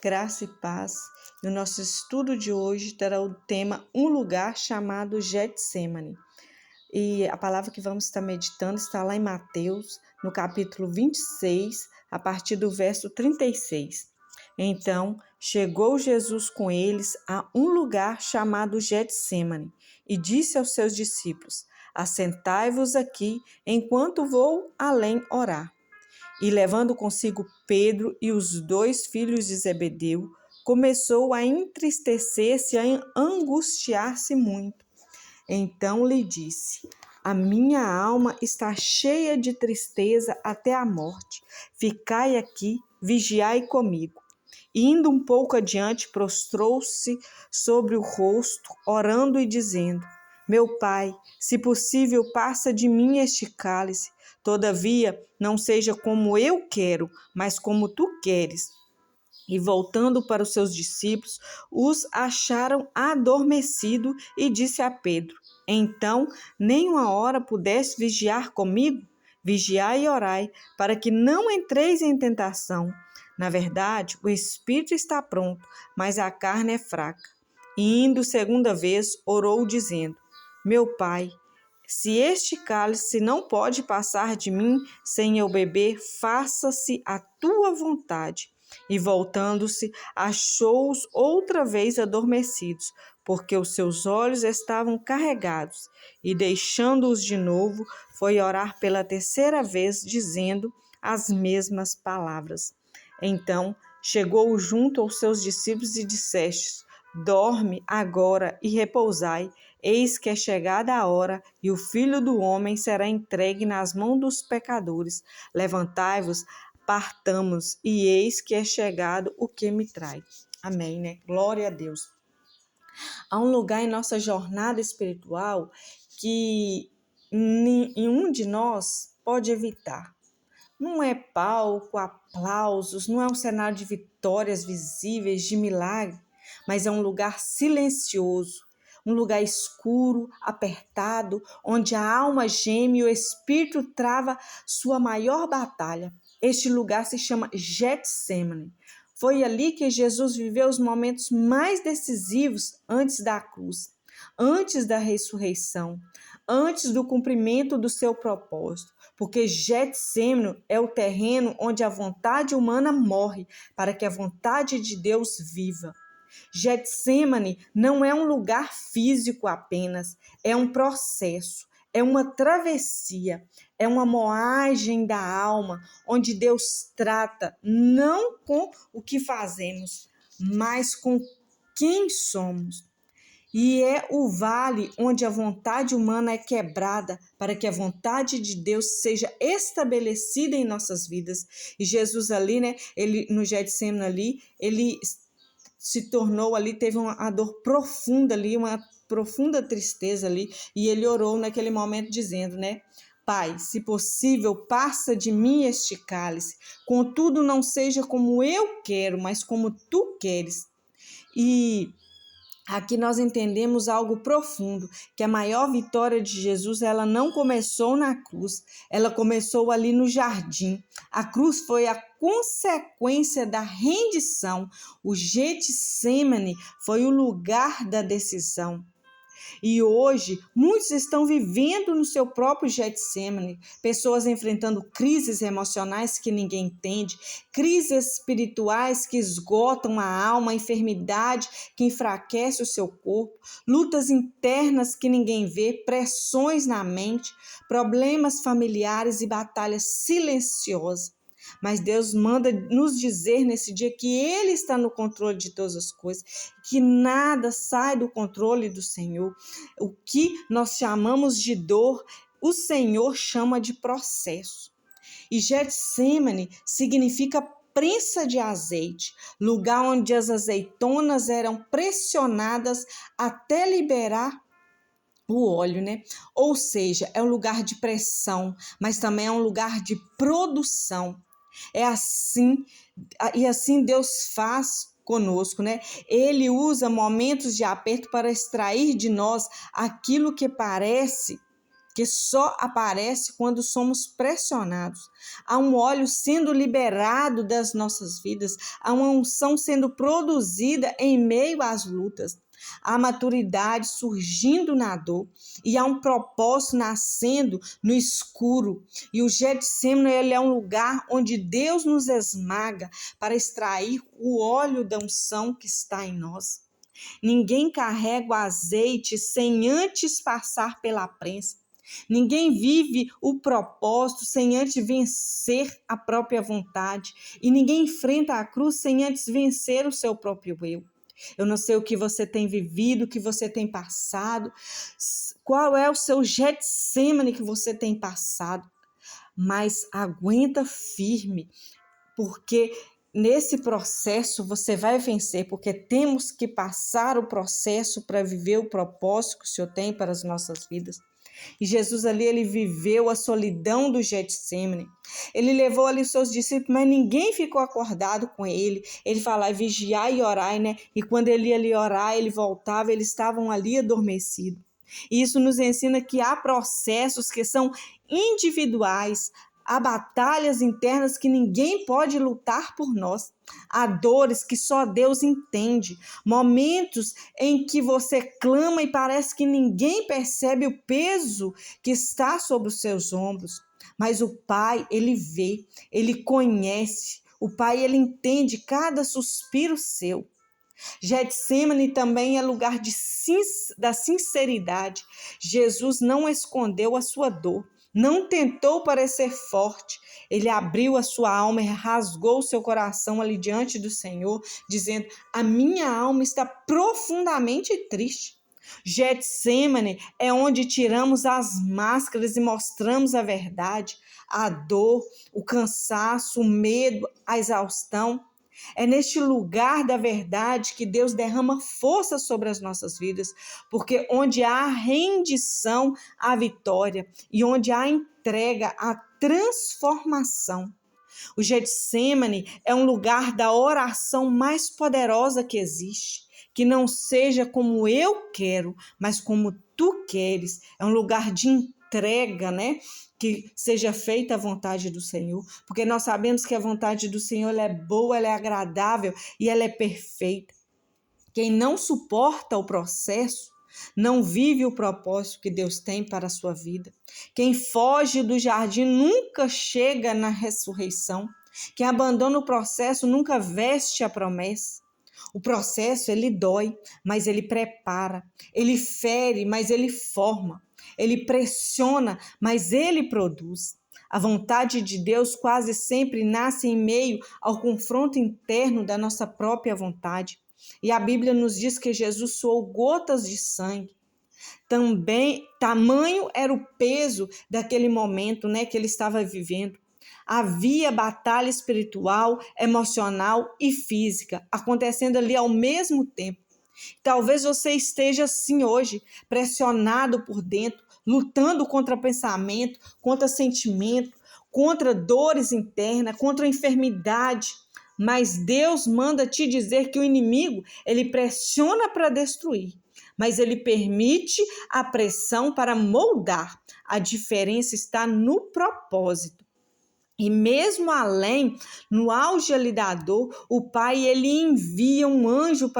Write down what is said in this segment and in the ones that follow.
Graça e paz. E o nosso estudo de hoje terá o tema Um lugar chamado Getsêmani. E a palavra que vamos estar meditando está lá em Mateus, no capítulo 26, a partir do verso 36. Então, chegou Jesus com eles a um lugar chamado Getsêmani e disse aos seus discípulos: Assentai-vos aqui enquanto vou além orar. E levando consigo Pedro e os 2 filhos de Zebedeu, começou a entristecer-se e a angustiar-se muito. Então lhe disse: A minha alma está cheia de tristeza até a morte. Ficai aqui, vigiai comigo. E indo um pouco adiante, prostrou-se sobre o rosto, orando e dizendo: Meu Pai, se possível, passa de mim este cálice. Todavia, não seja como eu quero, mas como tu queres. E voltando para os seus discípulos, os acharam adormecidos e disse a Pedro: Então, nem uma hora pudeste vigiar comigo? Vigiai e orai, para que não entreis em tentação. Na verdade, o espírito está pronto, mas a carne é fraca. E indo segunda vez, orou dizendo: Meu Pai, se este cálice não pode passar de mim sem eu beber, faça-se a tua vontade. E voltando-se, achou-os outra vez adormecidos, porque os seus olhos estavam carregados. E deixando-os de novo, foi orar pela terceira vez, dizendo as mesmas palavras. Então chegou junto aos seus discípulos e disseste: Dorme agora e repousai. Eis que é chegada a hora, e o Filho do Homem será entregue nas mãos dos pecadores. Levantai-vos, partamos, e eis que é chegado o que me traz. Amém, né? Glória a Deus. Há um lugar em nossa jornada espiritual que nenhum de nós pode evitar. Não é palco, aplausos, não é um cenário de vitórias visíveis, de milagre, mas é um lugar silencioso, um lugar escuro, apertado, onde a alma geme e o espírito trava sua maior batalha. Este lugar se chama Getsêmani. Foi ali que Jesus viveu os momentos mais decisivos antes da cruz, antes da ressurreição, antes do cumprimento do seu propósito. Porque Getsêmani é o terreno onde a vontade humana morre para que a vontade de Deus viva. Getsêmani não é um lugar físico apenas, é um processo, é uma travessia, é uma moagem da alma, onde Deus trata não com o que fazemos, mas com quem somos. E é o vale onde a vontade humana é quebrada para que a vontade de Deus seja estabelecida em nossas vidas. E Jesus ali, né, ele no Getsêmani ali, ele se tornou ali, teve uma dor profunda ali, uma profunda tristeza ali, e ele orou naquele momento dizendo, né, Pai, se possível, passa de mim este cálice, contudo não seja como eu quero, mas como tu queres. E aqui nós entendemos algo profundo, que a maior vitória de Jesus, ela não começou na cruz, ela começou ali no jardim. A cruz foi a consequência da rendição. O Getsêmani foi o lugar da decisão. E hoje, muitos estão vivendo no seu próprio Getsêmani, pessoas enfrentando crises emocionais que ninguém entende, crises espirituais que esgotam a alma, enfermidade que enfraquece o seu corpo, lutas internas que ninguém vê, pressões na mente, problemas familiares e batalhas silenciosas. Mas Deus manda nos dizer nesse dia que Ele está no controle de todas as coisas, que nada sai do controle do Senhor. O que nós chamamos de dor, o Senhor chama de processo. E Getsêmani significa prensa de azeite, lugar onde as azeitonas eram pressionadas até liberar o óleo, né? Ou seja, é um lugar de pressão, mas também é um lugar de produção. É assim, e assim Deus faz conosco, né? Ele usa momentos de aperto para extrair de nós aquilo que parece que só aparece quando somos pressionados. Há um óleo sendo liberado das nossas vidas, há uma unção sendo produzida em meio às lutas. Há maturidade surgindo na dor e há um propósito nascendo no escuro. E o Getsemane, ele é um lugar onde Deus nos esmaga para extrair o óleo da unção que está em nós. Ninguém carrega o azeite sem antes passar pela prensa. Ninguém vive o propósito sem antes vencer a própria vontade. E ninguém enfrenta a cruz sem antes vencer o seu próprio eu. Eu não sei o que você tem vivido, o que você tem passado, qual é o seu Getsemane que você tem passado, mas aguenta firme, porque nesse processo você vai vencer, porque temos que passar o processo para viver o propósito que o Senhor tem para as nossas vidas. E Jesus ali, ele viveu a solidão do Getsemane. Ele levou ali os seus discípulos, mas ninguém ficou acordado com ele. Ele falava, vigiai e orai, né? E quando ele ia ali orar, ele voltava, eles estavam ali adormecidos. E isso nos ensina que há processos que são individuais, há batalhas internas que ninguém pode lutar por nós. Há dores que só Deus entende. Momentos em que você clama e parece que ninguém percebe o peso que está sobre os seus ombros. Mas o Pai, ele vê, ele conhece. O Pai, ele entende cada suspiro seu. Getsemane também é lugar da sinceridade. Jesus não escondeu a sua dor. Não tentou parecer forte, ele abriu a sua alma e rasgou o seu coração ali diante do Senhor, dizendo, a minha alma está profundamente triste. Getsemane é onde tiramos as máscaras e mostramos a verdade, a dor, o cansaço, o medo, a exaustão. É neste lugar da verdade que Deus derrama força sobre as nossas vidas, porque onde há rendição, há vitória, e onde há entrega, há transformação. O Getsemane é um lugar da oração mais poderosa que existe, que não seja como eu quero, mas como tu queres. É um lugar de entrega, né? Que seja feita a vontade do Senhor, porque nós sabemos que a vontade do Senhor ela é boa, ela é agradável e ela é perfeita. Quem não suporta o processo, não vive o propósito que Deus tem para a sua vida. Quem foge do jardim nunca chega na ressurreição. Quem abandona o processo nunca veste a promessa. O processo, ele dói, mas ele prepara. Ele fere, mas ele forma. Ele pressiona, mas ele produz. A vontade de Deus quase sempre nasce em meio ao confronto interno da nossa própria vontade. E a Bíblia nos diz que Jesus suou gotas de sangue. Também, tamanho era o peso daquele momento, né, que ele estava vivendo. Havia batalha espiritual, emocional e física acontecendo ali ao mesmo tempo. Talvez você esteja assim hoje, pressionado por dentro, lutando contra pensamento, contra sentimento, contra dores internas, contra enfermidade. Mas Deus manda te dizer que o inimigo, ele pressiona para destruir, mas ele permite a pressão para moldar. A diferença está no propósito. E mesmo além, no auge ali da dor, o Pai ele enviou um anjo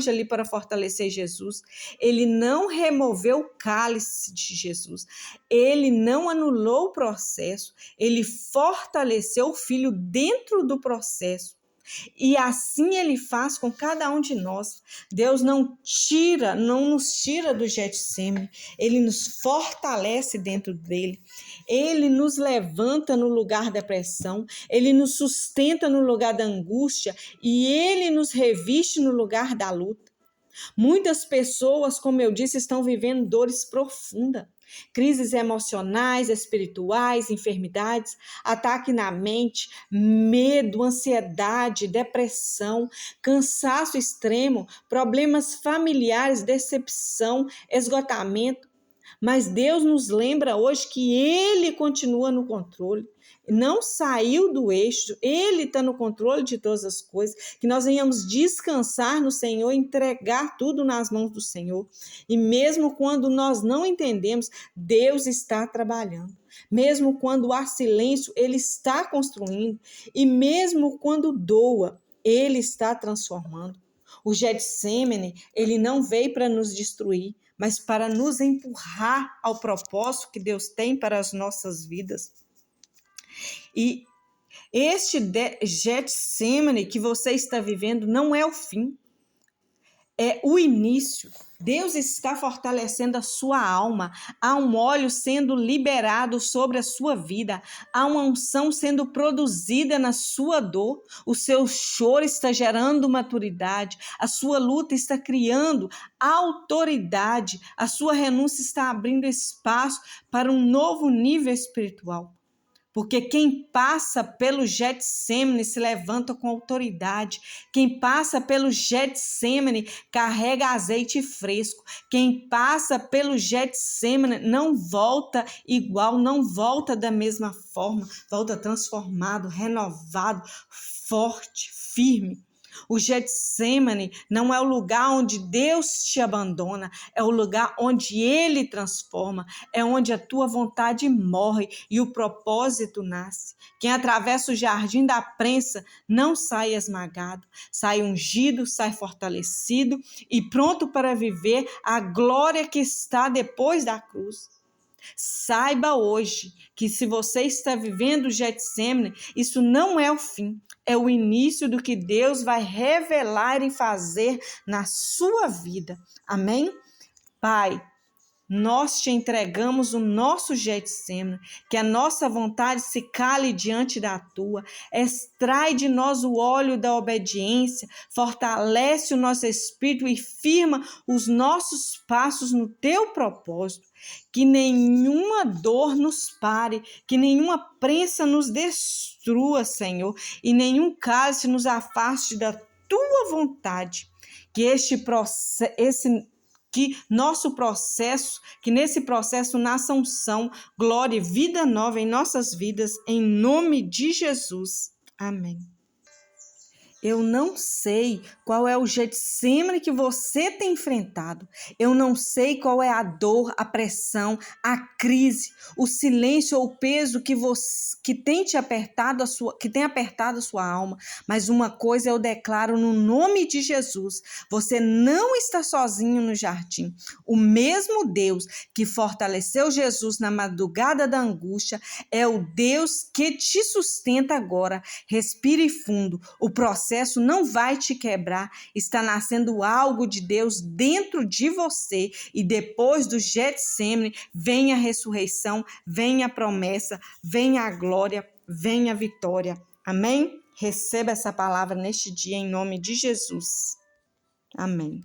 ali para fortalecer Jesus. Ele não removeu o cálice de Jesus. Ele não anulou o processo. Ele fortaleceu o Filho dentro do processo. E assim ele faz com cada um de nós. Deus não nos tira do Getsemane, ele nos fortalece dentro dele. Ele nos levanta no lugar da pressão, ele nos sustenta no lugar da angústia e ele nos reviste no lugar da luta. Muitas pessoas, como eu disse, estão vivendo dores profundas. Crises emocionais, espirituais, enfermidades, ataque na mente, medo, ansiedade, depressão, cansaço extremo, problemas familiares, decepção, esgotamento. Mas Deus nos lembra hoje que Ele continua no controle, não saiu do eixo, Ele está no controle de todas as coisas, que nós venhamos descansar no Senhor, entregar tudo nas mãos do Senhor. E mesmo quando nós não entendemos, Deus está trabalhando. Mesmo quando há silêncio, Ele está construindo. E mesmo quando doa, Ele está transformando. O Getsêmani, ele não veio para nos destruir, mas para nos empurrar ao propósito que Deus tem para as nossas vidas. E este Getsêmani que você está vivendo não é o fim, é o início. Deus está fortalecendo a sua alma, há um óleo sendo liberado sobre a sua vida, há uma unção sendo produzida na sua dor, o seu choro está gerando maturidade, a sua luta está criando autoridade, a sua renúncia está abrindo espaço para um novo nível espiritual. Porque quem passa pelo Getsêmani se levanta com autoridade. Quem passa pelo Getsêmani carrega azeite fresco. Quem passa pelo Getsêmani não volta igual, não volta da mesma forma. Volta transformado, renovado, forte, firme. O Getsêmani não é o lugar onde Deus te abandona, é o lugar onde Ele transforma, é onde a tua vontade morre e o propósito nasce. Quem atravessa o jardim da prensa não sai esmagado, sai ungido, sai fortalecido e pronto para viver a glória que está depois da cruz. Saiba hoje que se você está vivendo o Getsêmani, isso não é o fim, é o início do que Deus vai revelar e fazer na sua vida. Amém? Pai, nós te entregamos o nosso Getsêmani, que a nossa vontade se cale diante da tua, extrai de nós o óleo da obediência, fortalece o nosso espírito e firma os nossos passos no teu propósito. Que nenhuma dor nos pare, que nenhuma prensa nos destrua, Senhor, e nenhum cálice nos afaste da tua vontade. Que que nesse processo nasça unção, glória e vida nova em nossas vidas, em nome de Jesus. Amém. Eu não sei qual é o Getsêmani que você tem enfrentado. Eu não sei qual é a dor, a pressão, a crise, o silêncio ou o peso que tem apertado a sua alma. Mas uma coisa eu declaro no nome de Jesus: você não está sozinho no jardim. O mesmo Deus que fortaleceu Jesus na madrugada da angústia é o Deus que te sustenta agora. Respire fundo. O processo não vai te quebrar, está nascendo algo de Deus dentro de você e depois do Getsêmani vem a ressurreição, vem a promessa, vem a glória, vem a vitória. Amém? Receba essa palavra neste dia em nome de Jesus. Amém.